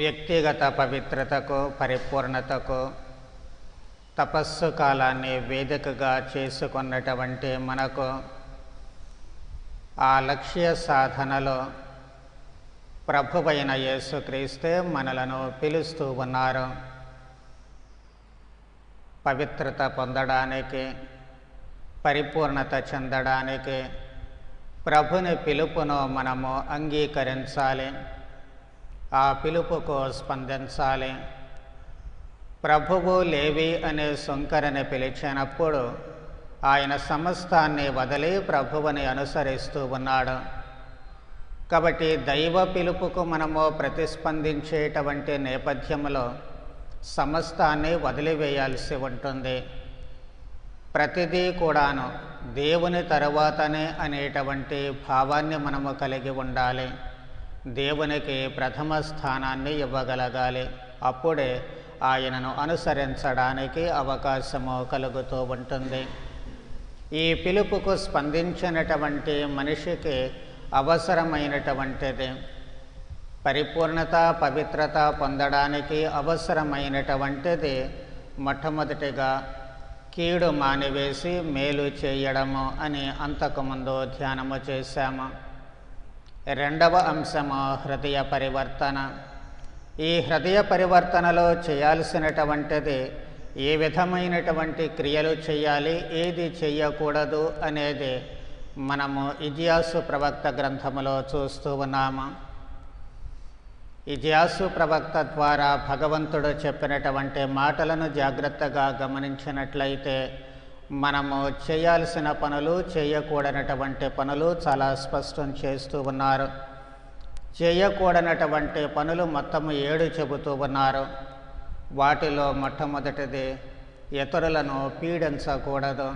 వ్యక్తిగత పవిత్రతకు, పరిపూర్ణతకు తపస్సు కాలాన్ని వేదికగా చేసుకున్నటువంటి మనకు ఆ లక్ష్య సాధనలో ప్రభువైన యేసుక్రీస్తే మనలను పిలుస్తూ ఉన్నారు. పవిత్రత పొందడానికి, పరిపూర్ణత చెందడానికి ప్రభుని పిలుపును మనము అంగీకరించాలి. ఆ పిలుపుకు స్పందించాలి. ప్రభువు లేవి అనే సుంకరని పిలిచినప్పుడు ఆయన సమస్తాన్ని వదిలి ప్రభువుని అనుసరిస్తూ ఉన్నాడు. కాబట్టి దైవ పిలుపుకు మనము ప్రతిస్పందించేటువంటి నేపథ్యంలో సమస్తాన్ని వదిలివేయాల్సి ఉంటుంది. ప్రతిదీ కూడాను దేవుని తరువాతనే అనేటువంటి భావాన్ని మనము కలిగి ఉండాలి. దేవునికి ప్రథమ స్థానాన్ని ఇవ్వగలగాలి. అప్పుడే ఆయనను అనుసరించడానికి అవకాశము కలుగుతూ ఉంటుంది. ఈ పిలుపుకు స్పందించినటువంటి మనిషికి అవసరమైనటువంటిది పరిపూర్ణత, పవిత్రత పొందడానికి అవసరమైనటువంటిది మొట్టమొదటిగా కీడు మానివేసి మేలు చేయడము అని అంతకుముందు ధ్యానము చేశాము. రెండవ అంశము హృదయ పరివర్తన. ఈ హృదయ పరివర్తనలో చేయాల్సినటువంటిది ఏ విధమైనటువంటి క్రియలు చేయాలి, ఏది చెయ్యకూడదు అనేది మనము ఇజ్యాసు ప్రవక్త గ్రంథములో చూస్తూ ఉన్నాము. ఇజ్యాసు ప్రవక్త ద్వారా భగవంతుడు చెప్పినటువంటి మాటలను జాగ్రత్తగా గమనించినట్లయితే మనము చేయాల్సిన పనులు, చేయకూడనటువంటి పనులు చాలా స్పష్టం చేస్తూ ఉన్నారు. చేయకూడనటువంటి పనులు మొత్తము 7 చెబుతూ ఉన్నారు. వాటిలో మొట్టమొదటిది ఇతరులను పీడించకూడదు.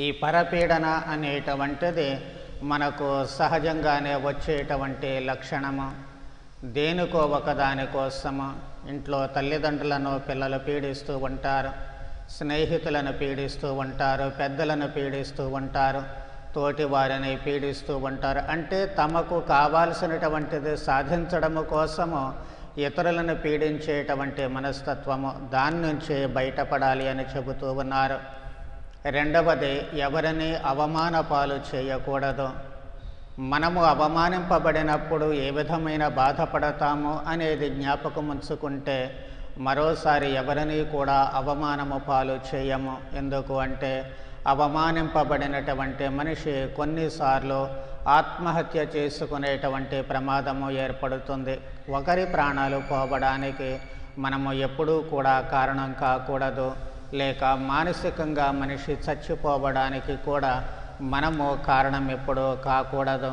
ఈ పరపీడన అనేటువంటిది మనకు సహజంగానే వచ్చేటువంటి లక్షణము. దేనికో ఒకదానికోసము ఇంట్లో తల్లిదండ్రులను పిల్లలు పీడిస్తూ ఉంటారు, స్నేహితులను పీడిస్తూ ఉంటారు, పెద్దలను పీడిస్తూ ఉంటారు, తోటి వారిని పీడిస్తూ ఉంటారు. అంటే తమకు కావాల్సినటువంటిది సాధించడము కోసము ఇతరులను పీడించేటువంటి మనస్తత్వము, దాని నుంచి బయటపడాలి అని చెబుతూ ఉన్నారు. రెండవది ఎవరిని అవమాన పాలు చేయకూడదు. మనము అవమానింపబడినప్పుడు ఏ విధమైన బాధపడతాము అనేది జ్ఞాపకం ఉంచుకుంటే మరోసారి ఎవరిని కూడా అవమానము పాలు చేయము. ఎందుకు అంటే అవమానింపబడినటువంటి మనిషి కొన్నిసార్లు ఆత్మహత్య చేసుకునేటువంటి ప్రమాదము ఏర్పడుతుంది. ఒకరి ప్రాణాలు పోవడానికి మనము ఎప్పుడూ కూడా కారణం కాకూడదు. లేక మానసికంగా మనిషి చచ్చిపోవడానికి కూడా మనము కారణం ఎప్పుడూ కాకూడదు.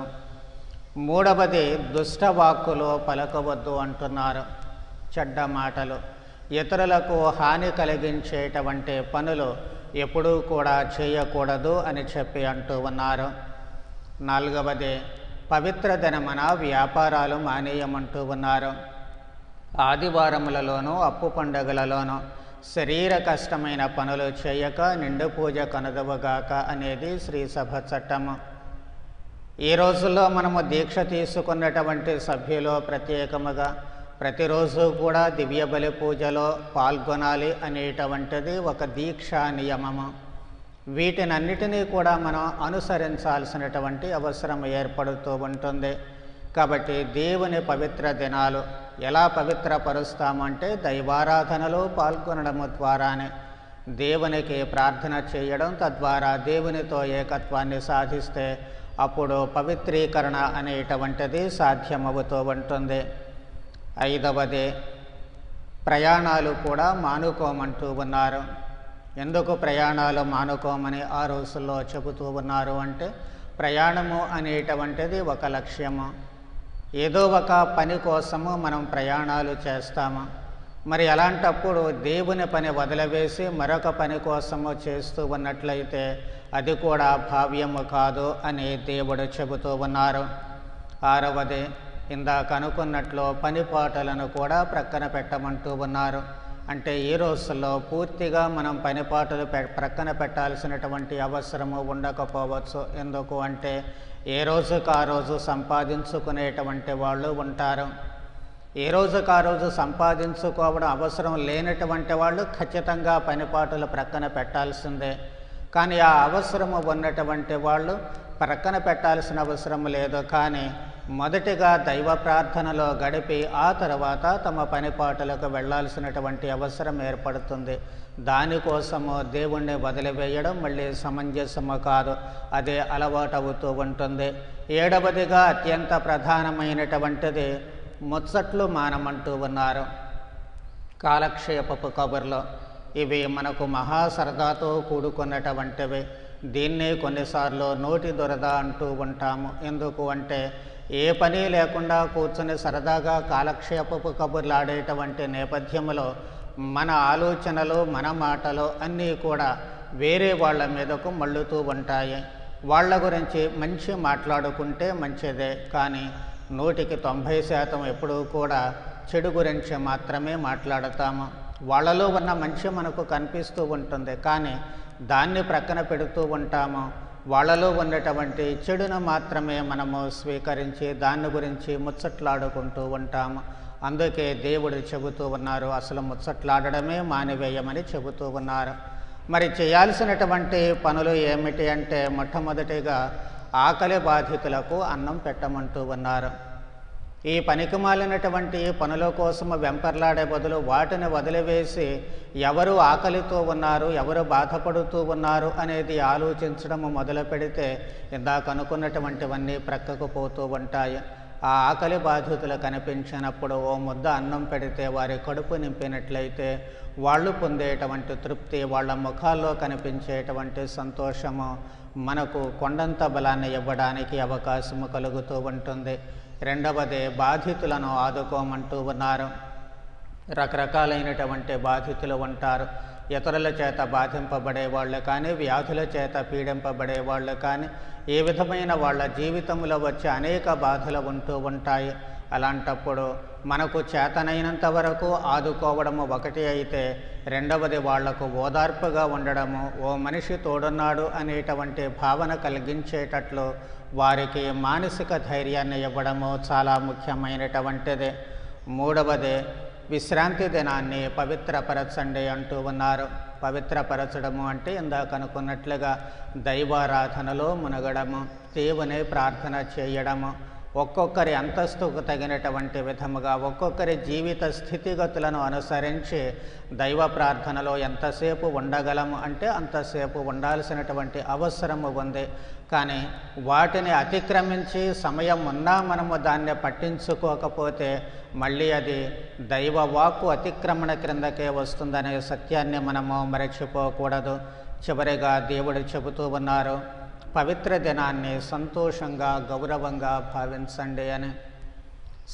మూడవది దుష్టవాక్కులు పలకవద్దు అంటున్నారు. చెడ్డ మాటలు, ఇతరులకు హాని కలిగించేటువంటి పనులు ఎప్పుడూ కూడా చేయకూడదు అని చెప్పి అంటూ ఉన్నారు. నాలుగవది పవిత్ర దినమున వ్యాపారాలు మానేయమంటూ ఉన్నారు. ఆదివారములలోనూ, అప్పు పండుగలలోనూ శరీర కష్టమైన పనులు చేయక నిండు పూజ కనుదవగాక అనేది శ్రీసభ చట్టము. ఈ రోజుల్లో మనము దీక్ష తీసుకున్నటువంటి సభ్యులు ప్రత్యేకముగా ప్రతిరోజు కూడా దివ్య బలి పూజలో పాల్గొనాలి అనేటువంటిది ఒక దీక్షా నియమము. వీటినన్నిటినీ కూడా మనం అనుసరించాల్సినటువంటి అవసరం ఏర్పడుతూ ఉంటుంది. కాబట్టి దేవుని పవిత్ర దినాలు ఎలా పవిత్రపరుస్తామంటే దైవారాధనలో పాల్గొనడము ద్వారానే, దేవునికి ప్రార్థన చేయడం, తద్వారా దేవునితో ఏకత్వాన్ని సాధిస్తే అప్పుడు పవిత్రీకరణ అనేటువంటిది సాధ్యమవుతూ ఉంటుంది. ఐదవది ప్రయాణాలు కూడా మానుకోమంటూ ఉన్నారు. ఎందుకు ప్రయాణాలు మానుకోమని ఆ రోజుల్లో చెబుతూ ఉన్నారు అంటే ప్రయాణము అనేటువంటిది ఒక లక్ష్యము. ఏదో ఒక పని కోసము మనం ప్రయాణాలు చేస్తాము. మరి అలాంటప్పుడు దేవుని పని వదిలివేసి మరొక పని కోసము చేస్తూ ఉన్నట్లయితే అది కూడా భావ్యము కాదు అని దేవుడు చెబుతూ ఉన్నారు. ఆరవది ఇందాక అనుకున్నట్లు పనిపాటలను కూడా ప్రక్కన పెట్టమంటూ ఉన్నారు. అంటే ఈ రోజుల్లో పూర్తిగా మనం పనిపాటలు ప్రక్కన పెట్టాల్సినటువంటి అవసరము ఉండకపోవచ్చు. ఎందుకు అంటే ఏ రోజుకు ఆ రోజు సంపాదించుకునేటువంటి వాళ్ళు ఉంటారు. ఏ రోజుకు ఆ రోజు సంపాదించుకోవడం అవసరం లేనటువంటి వాళ్ళు ఖచ్చితంగా పనిపాటులు ప్రక్కన పెట్టాల్సిందే. కానీ ఆ అవసరము ఉన్నటువంటి వాళ్ళు ప్రక్కన పెట్టాల్సిన అవసరం లేదు. కానీ మొదటిగా దైవ ప్రార్థనలో గడిపి ఆ తర్వాత తమ పనిపాటులకు వెళ్ళాల్సినటువంటి అవసరం ఏర్పడుతుంది. దానికోసము దేవుణ్ణి వదిలివేయడం మళ్ళీ సమంజసము కాదు. అదే అలవాటు అవుతూ ఉంటుంది. 7వదిగా అత్యంత ప్రధానమైనటువంటిది ముచ్చట్లు మానమంటూ ఉన్నారు. కాలక్షేపపు కబుర్లు ఇవి మనకు మహా సరదాతో కూడుకున్నటువంటివి. దీన్నే కొన్నిసార్లు నోటి దురద అంటూ ఉంటాము. ఎందుకు అంటే ఏ పని లేకుండా కూర్చొని సరదాగా కాలక్షేపపు కబుర్లు ఆడేటువంటి నేపథ్యంలో మన ఆలోచనలు మన మాటలు అన్నీ కూడా వేరే వాళ్ళ మీదకు మళ్ళుతూ ఉంటాయి. వాళ్ళ గురించి మంచి మాట్లాడుకుంటే మంచిదే. కానీ 100కి 90% ఎప్పుడూ కూడా చెడు గురించి మాత్రమే మాట్లాడతాము. వాళ్ళలో ఉన్న మంచి మనకు కనిపిస్తూ ఉంటుంది, కానీ దాన్ని ప్రక్కన పెడుతూ ఉంటాము. వాళ్ళలో ఉన్నటువంటి చెడును మాత్రమే మనము స్వీకరించి దాని గురించి ముచ్చట్లాడుకుంటూ ఉంటాము. అందుకే దేవుడు చెబుతూ ఉన్నారు, అసలు ముచ్చట్లాడడమే మానివేయమని చెబుతూ ఉన్నారు. మరి చేయాల్సినటువంటి పనులు ఏమిటి అంటే మొట్టమొదటిగా ఆకలి బాధితులకు అన్నం పెట్టమంటూ ఉన్నారు. ఈ పనికిమాలినటువంటి పనుల కోసము వెంపర్లాడే బదులు వాటిని వదిలివేసి ఎవరు ఆకలితో ఉన్నారు, ఎవరు బాధపడుతూ ఉన్నారు అనేది ఆలోచించడం మొదలు పెడితే ఇందాక అనుకున్నటువంటివన్నీ ప్రక్కకు పోతూ ఉంటాయి. ఆ ఆకలి బాధితులు కనిపించినప్పుడు ఓ ముద్ద అన్నం పెడితే వారి కడుపు నింపినట్లయితే వాళ్ళు పొందేటువంటి తృప్తి, వాళ్ళ ముఖాల్లో కనిపించేటువంటి సంతోషము మనకు కొండంత బలాన్ని ఇవ్వడానికి అవకాశము కలుగుతూ ఉంటుంది. 2వది బాధితులను ఆదుకోమంటూ ఉన్నారు. రకరకాలైనటువంటి బాధితులు ఉంటారు. ఇతరుల చేత బాధింపబడే వాళ్ళు కానీ, వ్యాధుల చేత పీడింపబడే వాళ్ళు కానీ, ఏ విధమైన వాళ్ళ జీవితంలో వచ్చే అనేక బాధలు ఉంటూ ఉంటాయి. అలాంటప్పుడు మనకు చేతనైనంత వరకు ఆదుకోవడము ఒకటి అయితే, 2వది వాళ్లకు ఓదార్పుగా ఉండడము, ఓ మనిషి తోడున్నాడు అనేటువంటి భావన కలిగించేటట్లు వారికి మానసిక ధైర్యాన్ని ఇవ్వడము చాలా ముఖ్యమైనటువంటిది. 3వది విశ్రాంతి దినాన్ని పవిత్రపరచండి అంటూ ఉన్నారు. పవిత్రపరచడము అంటే ఇందాక అనుకున్నట్లుగా దైవారాధనలో మునగడము, దేవుని ప్రార్థన చేయడము, ఒక్కొక్కరి అంతస్తుకు తగినటువంటి విధముగా ఒక్కొక్కరి జీవిత స్థితిగతులను అనుసరించి దైవ ప్రార్థనలో ఎంతసేపు ఉండగలము అంటే అంతసేపు ఉండాల్సినటువంటి అవసరము ఉంది. కానీ వాటిని అతిక్రమించి సమయం ఉన్నా మనము దాన్ని పట్టించుకోకపోతే మళ్ళీ అది దైవ వాక్కు అతిక్రమణ క్రిందకే వస్తుందనే సత్యాన్ని మనము మరచిపోకూడదు. చివరిగా దేవుడు చెబుతూ ఉన్నారు, పవిత్ర దినాన్ని సంతోషంగా గౌరవంగా భావించండి అని.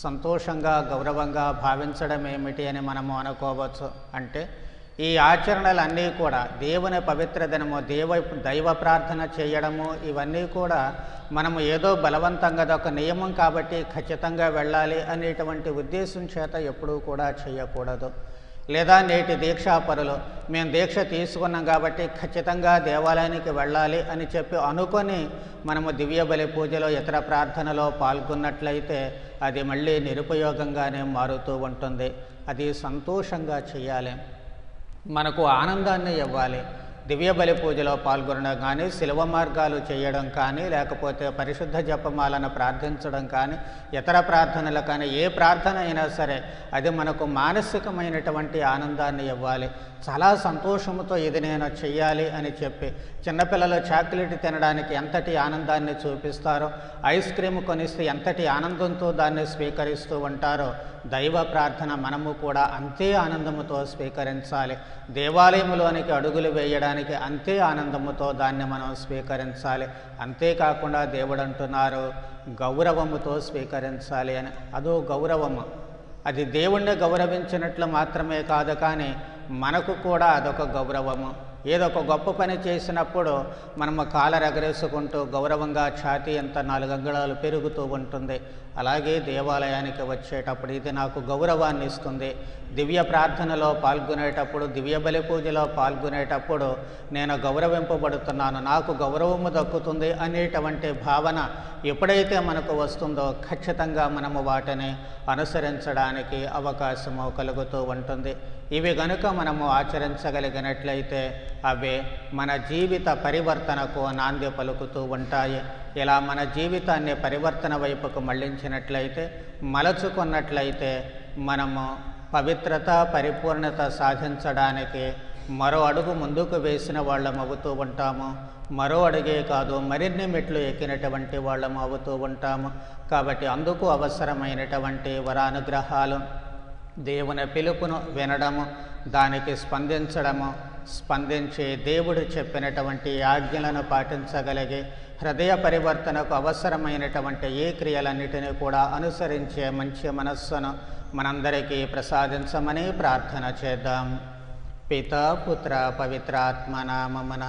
సంతోషంగా గౌరవంగా భావించడం ఏమిటి అని మనము అనుకోవచ్చు. అంటే ఈ ఆచరణలన్నీ కూడా దేవుని పవిత్ర దినము, దైవ ప్రార్థన చేయడము, ఇవన్నీ కూడా మనము ఏదో బలవంతంగా ఒక నియమం కాబట్టి ఖచ్చితంగా వెళ్ళాలి అనేటువంటి ఉద్దేశం చేత ఎప్పుడూ కూడా చేయకూడదు. లేదా నేటి దీక్షాపరులు మేము దీక్ష తీసుకున్నాం కాబట్టి ఖచ్చితంగా దేవాలయానికి వెళ్ళాలి అని చెప్పి అనుకొని మనము దివ్య బలి పూజలో ఇతర ప్రార్థనలో పాల్గొన్నట్లయితే అది మళ్ళీ నిరుపయోగంగానే మారుతూ ఉంటుంది. అది సంతోషంగా చేయాలి, మనకు ఆనందాన్ని ఇవ్వాలి. దివ్య బలి పూజలో పాల్గొనడం కానీ, శిలువ మార్గాలు చేయడం కానీ, లేకపోతే పరిశుద్ధ జపమాలను ప్రార్థించడం కానీ, ఇతర ప్రార్థనలు కానీ, ఏ ప్రార్థన అయినా సరే అది మనకు మానసికమైనటువంటి ఆనందాన్ని ఇవ్వాలి. చాలా సంతోషంతో ఇది నేను చెయ్యాలి అని చెప్పి చిన్నపిల్లలు చాక్లెట్ తినడానికి ఎంతటి ఆనందాన్ని చూపిస్తారో, ఐస్ క్రీమ్ కొనిస్తే ఎంతటి ఆనందంతో దాన్ని స్వీకరిస్తూ ఉంటారో, దైవ ప్రార్థన మనము కూడా అంతే ఆనందముతో స్వీకరించాలి. దేవాలయంలోనికి అడుగులు వేయడానికి అంతే ఆనందముతో దాన్ని మనం స్వీకరించాలి. అంతేకాకుండా దేవుడు అంటున్నారు గౌరవముతో స్వీకరించాలి అని. అదో గౌరవము. అది దేవుణ్ణి గౌరవించినట్లు మాత్రమే కాదు, కానీ మనకు కూడా అదొక గౌరవము. ఏదో ఒక గొప్ప పని చేసినప్పుడు మనము కాలరెగరేసుకుంటూ గౌరవంగా ఛాతీ ఎంత 4 అంగుళాలు పెరుగుతూ ఉంటుంది. అలాగే దేవాలయానికి వచ్చేటప్పుడు ఇది నాకు గౌరవాన్ని ఇస్తుంది. దివ్య ప్రార్థనలో పాల్గొనేటప్పుడు, దివ్య బలి పూజలో పాల్గొనేటప్పుడు నేను గౌరవింపబడుతున్నాను, నాకు గౌరవము దక్కుతుంది అనేటువంటి భావన ఎప్పుడైతే మనకు వస్తుందో ఖచ్చితంగా మనము వాటిని అనుసరించడానికి అవకాశము కలుగుతూ ఉంటుంది. ఇవి గనుక మనము ఆచరించగలిగినట్లయితే అవే మన జీవిత పరివర్తనకు నాంది పలుకుతూ ఉంటాయి. ఇలా మన జీవితాన్ని పరివర్తన వైపుకు మళ్లించినట్లయితే, మలచుకున్నట్లయితే మనము పవిత్రత, పరిపూర్ణత సాధించడానికి మరో అడుగు ముందుకు వేసిన వాళ్ళం అవుతూ ఉంటాము. మరో అడుగే కాదు, మరిన్ని మెట్లు ఎక్కినటువంటి వాళ్ళం అవుతూ ఉంటాము. కాబట్టి అందుకు అవసరమైనటువంటి వరానుగ్రహాలు, దేవుని పిలుపును వినడము, దానికి స్పందించడము, స్పందించి దేవుడు చెప్పినటువంటి ఆజ్ఞలను పాటించగలిగి హృదయ పరివర్తనకు అవసరమైనటువంటి ఈ క్రియలన్నిటినీ కూడా అనుసరించే మంచి మనస్సును మనందరికీ ప్రసాదించమని ప్రార్థన చేద్దాం. పితా పుత్ర పవిత్రాత్మ నామమున.